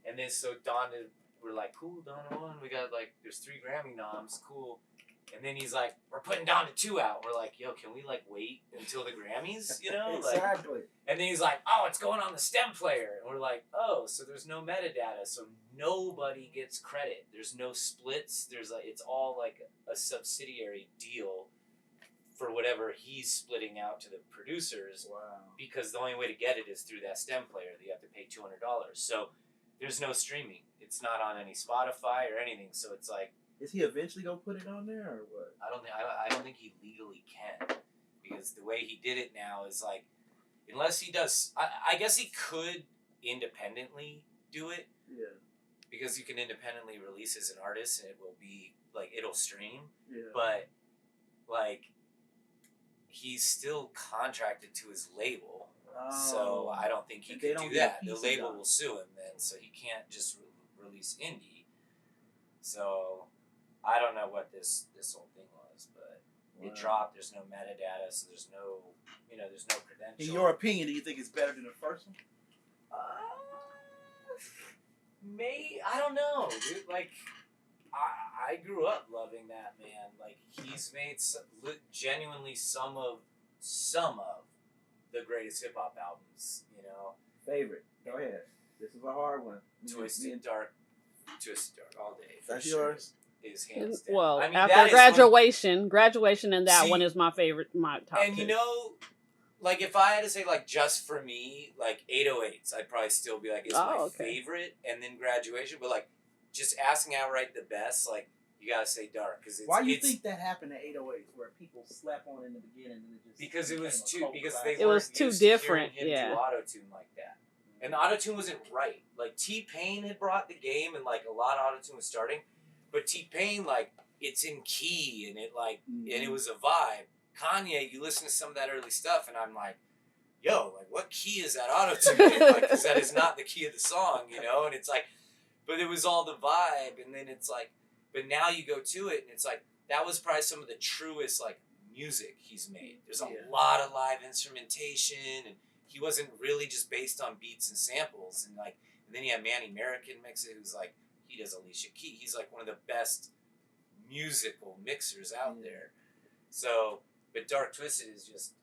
And then so Donda, we're like, cool, Donda won. We got like, there's 3 Grammy noms, cool. And then he's like, we're putting Donda 2 out. We're like, yo, can we like wait until the Grammys? You know, exactly. Like, and then he's like, oh, it's going on the stem player. And we're like, oh, so there's no metadata, so nobody gets credit. There's no splits. There's like, it's all like a subsidiary deal for whatever he's splitting out to the producers. Wow. Because the only way to get it is through that stem player that you have to pay $200. So there's no streaming. It's not on any Spotify or anything. So it's like, is he eventually gonna put it on there or what? I don't think he legally can, because the way he did it now is like, unless he does, I guess he could independently do it. Yeah. Because you can independently release as an artist and it will be like, it'll stream. Yeah. But like, he's still contracted to his label. So I don't think he could do that. The label will sue him then, so he can't just release indie. So I don't know what this whole thing was, but it dropped. There's no metadata, so there's no, there's no credential. In your opinion, do you think it's better than the first one? I don't know, dude. Like, I grew up loving that man. Like, he's made genuinely some of the greatest hip hop albums. Favorite? Go ahead. This is a hard one. Twisted Dark all day. That's yours. Is hands down. Well, I mean, after graduation, and that one is my favorite, my top and 2. Like, if I had to say, like, just for me, like, 808s, I'd probably still be like, it's my favorite, and then Graduation, but, like, just asking outright the best, like, you gotta say Dark, because it's... Why do you think that happened to 808s, where people slept on in the beginning, and it just... Because it was too different, do auto-tune like that. And the auto-tune wasn't right. Like, T-Pain had brought the game, and, like, a lot of auto-tune was starting, but T-Pain, like, it's in key, and it, like, and it was a vibe. Kanye, you listen to some of that early stuff, and I'm like, yo, like, what key is that auto-tune in? Like, because that is not the key of the song, And it's like, but it was all the vibe, and then it's like, but now you go to it, and it's like, that was probably some of the truest, like, music he's made. There's a lot of live instrumentation, and he wasn't really just based on beats and samples, and like, and then you have Manny American mix it, who's like, he does Alicia Keys. He's like one of the best musical mixers out there. So, but Dark Twisted is just,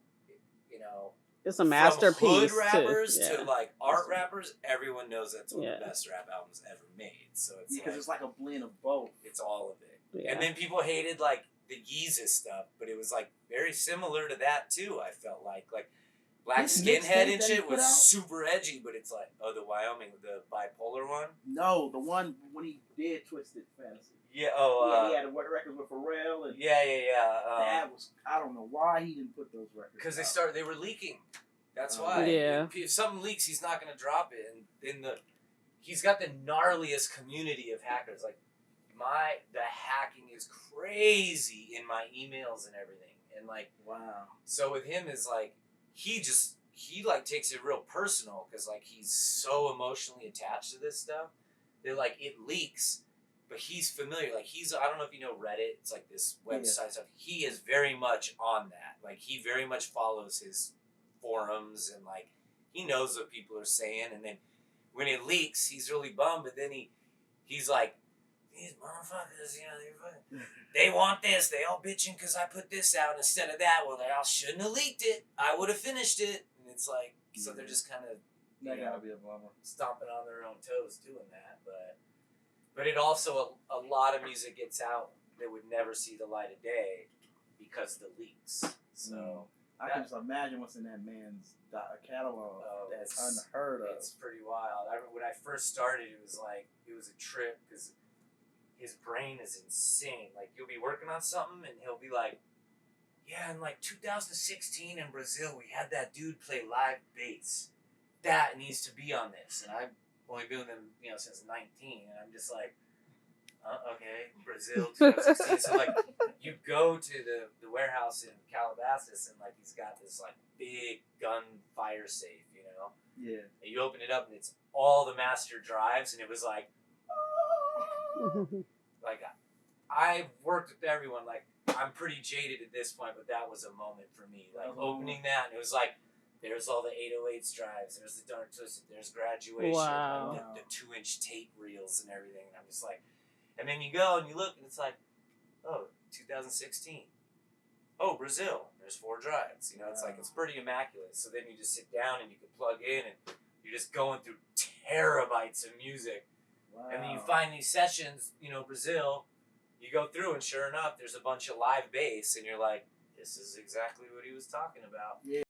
it's a masterpiece. From hood rappers to like art rappers, everyone knows that's one of the best rap albums ever made. So it's because it's like a blend of both. It's all of it. Yeah. And then people hated like the Yeezus stuff, but it was like very similar to that too. I felt like Black Skinhead and shit was super edgy, but it's like, the Wyoming, the bipolar one? No, the one when he did Twisted Fantasy. Yeah, he had a record with Pharrell. And yeah. That was, I don't know why he didn't put those records because they were leaking. That's why. Yeah. If something leaks, he's not going to drop it. And then he's got the gnarliest community of hackers. Like, the hacking is crazy in my emails and everything. And like, wow. So with him is like, he like takes it real personal because like he's so emotionally attached to this stuff that like it leaks, but he's familiar. Like I don't know if you know Reddit. It's like this website stuff. He is very much on that. Like he very much follows his forums and like he knows what people are saying. And then when it leaks, he's really bummed. But then he's like, these motherfuckers, they want this. They all bitching because I put this out instead of that. Well, I shouldn't have leaked it. I would have finished it. And it's like, so they're just kind of gotta be a bummer. Stomping on their own toes doing that. But it also, a lot of music gets out that would never see the light of day because of the leaks. So I can just imagine what's in that man's catalog. That's unheard of. It's pretty wild. When I first started, it was a trip because his brain is insane. Like, you'll be working on something, and he'll be like, yeah, in like 2016 in Brazil, we had that dude play live bass. That needs to be on this. And I've only been with him, since 19, and I'm just like, okay, Brazil, 2016. So, like, you go to the warehouse in Calabasas, and, like, he's got this, like, big gun fire safe, Yeah. And you open it up, and it's all the master drives, and it was like, like, I've worked with everyone. Like, I'm pretty jaded at this point, but that was a moment for me. Like, opening that, and it was like, There's all the 808s drives. There's the Dark Twisted. There's Graduation. Wow. Like the 2-inch tape reels and everything. And I'm just like, and then you go and you look and it's like, oh, 2016. Oh, Brazil. There's 4 drives. You know, it's like, it's pretty immaculate. So then you just sit down and you can plug in and you're just going through terabytes of music. Wow. And then you find these sessions, you know, Brazil, you go through and sure enough, there's a bunch of live bass and you're like, this is exactly what he was talking about. Yeah.